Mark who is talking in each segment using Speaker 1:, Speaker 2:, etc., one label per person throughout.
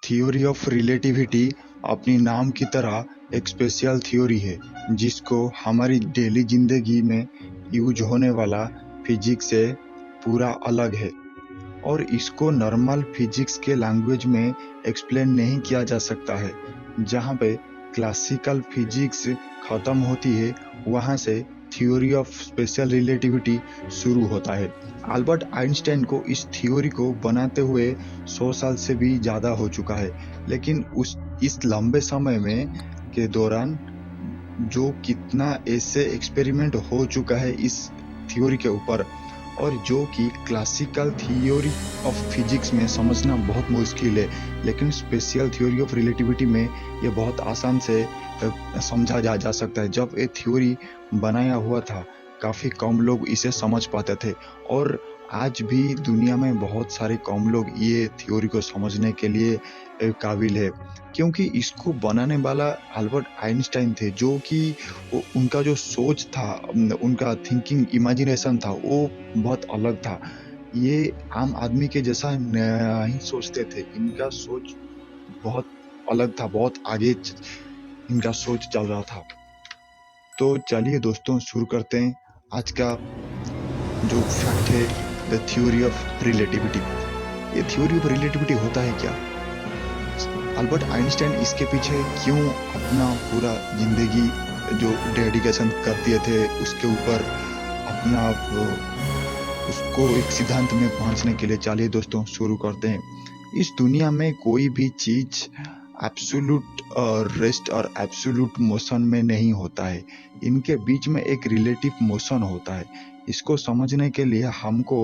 Speaker 1: Theory of relativity अपनी नाम की तरह एक स्पेशल थ्योरी है जिसको हमारी डेली जिंदगी में यूज होने वाला फिजिक्स से पूरा अलग है और इसको नॉर्मल फिजिक्स के लैंग्वेज में एक्सप्लेन नहीं किया जा सकता है। जहाँ पे क्लासिकल फिजिक्स खत्म होती है वहाँ से थ्योरी ऑफ स्पेशल रिलेटिविटी शुरू होता है। अल्बर्ट आइंस्टाइन को इस थ्योरी को बनाते हुए 100 साल से भी ज़्यादा हो चुका है, लेकिन इस लंबे समय में के दौरान जो कितना ऐसे एक्सपेरिमेंट हो चुका है इस थ्योरी के ऊपर, और जो कि क्लासिकल थ्योरी ऑफ फिजिक्स में समझना बहुत मुश्किल है, लेकिन स्पेशल थ्योरी ऑफ रिलेटिविटी में ये बहुत आसान से समझा जा सकता है। जब ये थ्योरी बनाया हुआ था काफ़ी कम लोग इसे समझ पाते थे, और आज भी दुनिया में बहुत सारे कम लोग ये थ्योरी को समझने के लिए काबिल है, क्योंकि इसको बनाने वाला अल्बर्ट आइंस्टाइन थे, जो कि उनका जो सोच था, उनका थिंकिंग इमेजिनेशन था, वो बहुत अलग था। ये आम आदमी के जैसा नहीं सोचते थे। इनका सोच बहुत अलग था, बहुत आगे इनका सोच चल रहा था। तो चलिए दोस्तों शुरू करते हैं आज का जो फैक्ट है, द थ्योरी ऑफ रिलेटिविटी। ये थ्योरी ऑफ रिलेटिविटी होता है क्या? अल्बर्ट आइंस्टाइन इसके पीछे क्यों अपना पूरा जिंदगी जो डेडिकेशन कर दिए थे उसके ऊपर अपना उसको एक सिद्धांत में पहुंचने के लिए, चलिए दोस्तों शुरू करते हैं। इस दुनिया में कोई भी चीज एब्सोल्यूट रेस्ट और एब्सोल्यूट मोशन में नहीं होता है। इनके बीच में एक रिलेटिव मोशन होता है। इसको समझने के लिए हमको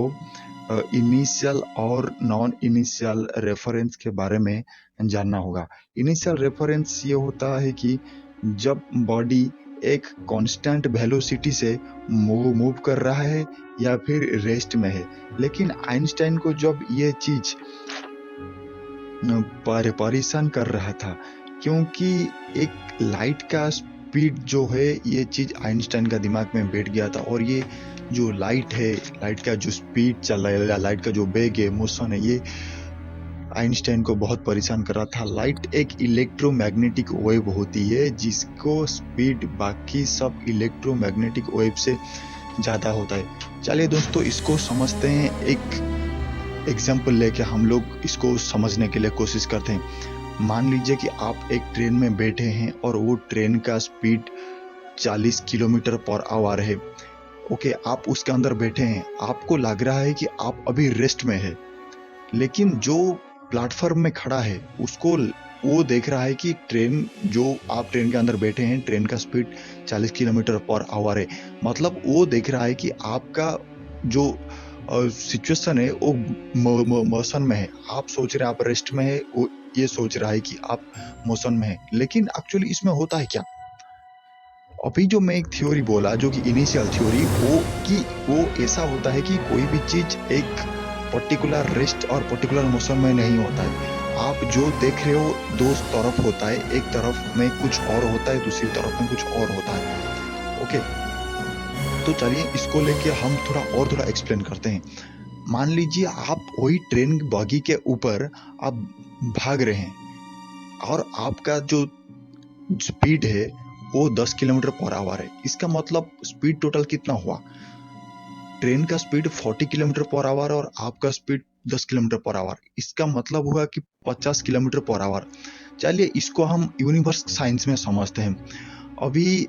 Speaker 1: इनिशियल और नॉन इनिशियल रेफरेंस के बारे में जानना होगा। इनिशियल रेफरेंस ये होता है कि जब बॉडी एक कांस्टेंट वेलोसिटी से मूव कर रहा है या फिर रेस्ट में है। लेकिन आइंस्टाइन को जब ये चीज परेशान कर रहा था, क्योंकि एक लाइट का स्पीड जो है, ये चीज आइंस्टाइन का दिमाग में बैठ गया था। और ये जो लाइट है, लाइट का जो स्पीड चल रहा है, लाइट का जो वेग है, मोशन है, ये आइंस्टाइन को बहुत परेशान कर रहा था। लाइट एक इलेक्ट्रोमैग्नेटिक वेव होती है जिसको स्पीड बाकी सब इलेक्ट्रोमैग्नेटिक वेव से ज्यादा होता है। चलिए दोस्तों इसको समझते हैं। एक एग्जाम्पल लेके हम लोग इसको समझने के लिए कोशिश करते हैं। मान लीजिए कि आप एक ट्रेन में बैठे हैं और वो ट्रेन का स्पीड 40 किलोमीटर पर आवर है। ओके, आप उसके अंदर बैठे हैं, आपको लग रहा है कि आप अभी रेस्ट में है, लेकिन जो प्लेटफॉर्म में खड़ा है उसको वो देख रहा है कि ट्रेन, जो आप ट्रेन के अंदर बैठे हैं, ट्रेन का स्पीड 40 किलोमीटर पर आवर है। मतलब वो देख रहा है कि आपका जो सिचुएशन है वो मोशन में है। आप सोच रहे हैं आप रेस्ट में है, वो ये सोच रहा है कि आप मोशन में है। लेकिन एक्चुअली इसमें होता है क्या? अभी जो मैं एक थ्योरी बोला, जो कि इनिशियल थ्योरी, वो ऐसा होता है कि कोई भी चीज एक पर्टिकुलर रेस्ट और पर्टिकुलर मोशन में नहीं होता है। आप जो देख रहे हो दो तरफ होता है, एक तरफ में कुछ और होता है, दूसरी तरफ में कुछ और होता है। ओके, तो चलिए इसको लेके हम थोड़ा एक्सप्लेन करते हैं। मान लीजिए आप वही ट्रेन बॉगी के ऊपर आप भाग रहे हैं और आपका जो स्पीड है वो 10 किलोमीटर पर आवर है। इसका मतलब स्पीड टोटल कितना हुआ? ट्रेन का स्पीड 40 किलोमीटर पर आवर और आपका स्पीड 10 किलोमीटर पर आवर। इसका मतलब हुआ कि 50 किलोमीटर पर आवर। चलिए इसको हम यूनिवर्स साइंस में समझते हैं। अभी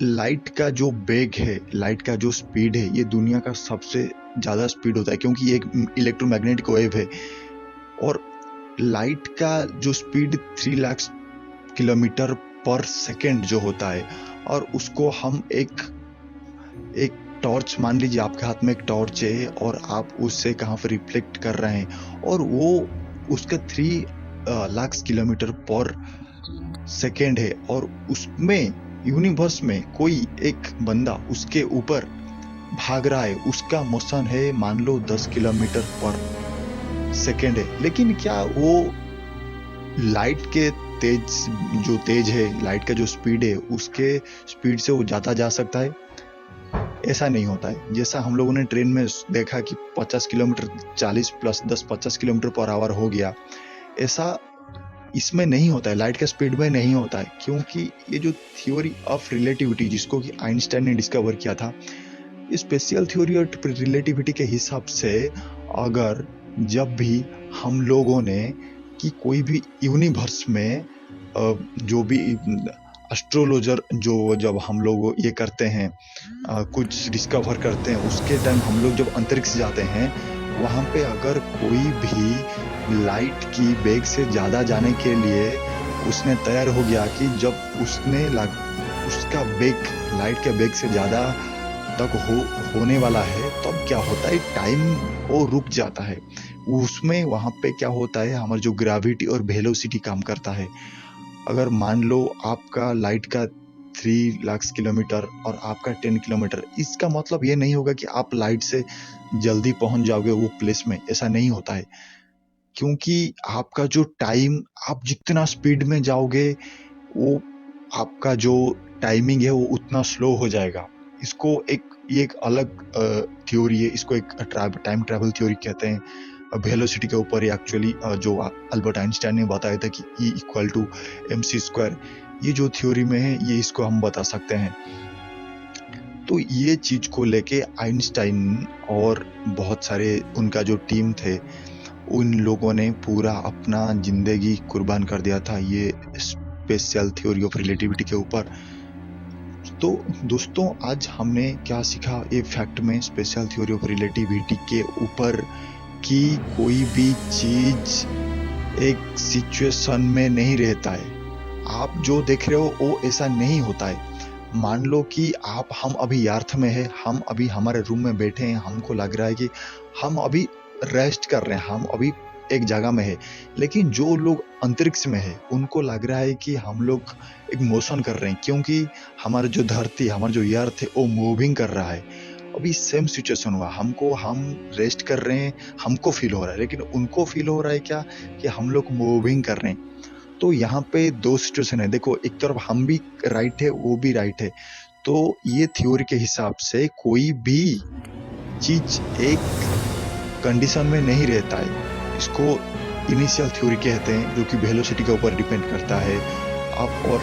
Speaker 1: लाइट का जो वेग है, लाइट का जो स्पीड है, ये दुनिया का सबसे ज्यादा स्पीड होता है, क्योंकि ये एक इलेक्ट्रोमैग्नेटिक वेव है। और लाइट का जो स्पीड 3 लाख किलोमीटर पर सेकेंड जो होता है, और उसको हम एक टॉर्च, मान लीजिए आपके हाथ में एक टॉर्च है और आप उससे कहाँ पर रिफ्लेक्ट कर रहे हैं, और वो उसका 3 लाख किलोमीटर पर सेकेंड है, और उसमें यूनिवर्स में कोई एक बंदा उसके ऊपर भाग रहा है, उसका मोशन है मान लो 10 किलोमीटर पर सेकेंड है। लेकिन क्या वो लाइट के तेज है, लाइट का जो स्पीड है, उसके स्पीड से वो ज्यादा जा सकता है? ऐसा नहीं होता है। जैसा हम लोगों ने ट्रेन में देखा कि 50 kilometre 40 plus 10 50 kilometre per hour हो गया, ऐसा इसमें नहीं होता है, लाइट का स्पीड में नहीं होता है, क्योंकि ये जो थ्योरी ऑफ रिलेटिविटी जिसको कि आइंस्टाइन ने डिस्कवर किया था, स्पेशल थ्योरी और रिलेटिविटी के हिसाब से अगर जब भी हम लोगों ने कि कोई भी यूनिवर्स में जो भी एस्ट्रोलॉजर जो जब हम लोग ये करते हैं कुछ डिस्कवर करते हैं, उसके टाइम हम लोग जब अंतरिक्ष जाते हैं, वहाँ पे अगर कोई भी लाइट की वेग से ज़्यादा जाने के लिए उसने तैयार हो गया कि जब उसने उसका वेग लाइट के वेग से ज़्यादा तक होने वाला है, तब क्या होता है, टाइम वो रुक जाता है उसमें। वहाँ पे क्या होता है, हमारा जो ग्रेविटी और वेलोसिटी काम करता है। अगर मान लो आपका लाइट का 3 लाख किलोमीटर और आपका 10 किलोमीटर, इसका मतलब ये नहीं होगा कि आप लाइट से जल्दी पहुंच जाओगे वो प्लेस में, ऐसा नहीं होता है। क्योंकि आपका जो टाइम, आप जितना स्पीड में जाओगे वो आपका जो टाइमिंग है वो उतना स्लो हो जाएगा। इसको ये एक अलग थ्योरी है, इसको एक टाइम ट्रैवल थ्योरी कहते हैं। वेलोसिटी के ऊपर एक्चुअली जो अल्बर्ट आइंस्टाइन ने बताया था कि E=mc², ये जो थ्योरी में है ये इसको हम बता सकते हैं। तो ये चीज को लेके आइंस्टाइन और बहुत सारे उनका जो टीम थे, उन लोगों ने पूरा अपना जिंदगी कुर्बान कर दिया था ये स्पेशल थ्योरी ऑफ रिलेटिविटी के ऊपर। तो दोस्तों, आज हमने क्या सीखा ये फैक्ट में स्पेशल थ्योरी ऑफ रिलेटिविटी के ऊपर, कि कोई भी चीज एक सिचुएशन में नहीं रहता है। आप जो देख रहे हो वो ऐसा नहीं होता है। मान लो कि हम अभी अर्थ में है, हम अभी हमारे रूम में बैठे हैं, हमको लग रहा है कि हम अभी रेस्ट कर रहे हैं, हम अभी एक जगह में है, लेकिन जो लोग अंतरिक्ष में है उनको लग रहा है कि हम लोग एक मोशन कर रहे हैं, क्योंकि हमारा जो धरती, हमारा जो अर्थ है वो मूविंग कर रहा है। अभी सेम सिचुएशन हुआ, हम रेस्ट कर रहे हैं, हमको फील हो रहा है, लेकिन उनको फील हो रहा है क्या, कि हम लोग मूविंग कर रहे हैं। तो यहाँ पे दो सिचुएशन है, देखो एक तरफ हम भी राइट है, वो भी राइट है। तो ये थ्योरी के हिसाब से कोई भी चीज एक कंडीशन में नहीं रहता है। इसको इनिशियल थ्योरी कहते हैं, जो कि वेलोसिटी के ऊपर डिपेंड करता है। आप और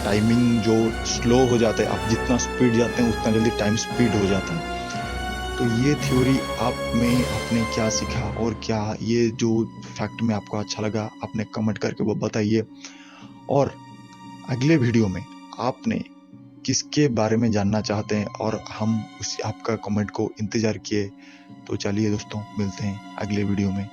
Speaker 1: टाइमिंग जो स्लो हो जाता है, आप जितना स्पीड जाते हैं उतना जल्दी टाइम स्पीड हो जाता है। तो ये थ्योरी आप में आपने क्या सीखा, और क्या ये जो फैक्ट में आपको अच्छा लगा, आपने कमेंट करके वो बताइए। और अगले वीडियो में आपने किसके बारे में जानना चाहते हैं, और हम उस आपका कमेंट को इंतजार किए। तो चलिए दोस्तों, मिलते हैं अगले वीडियो में।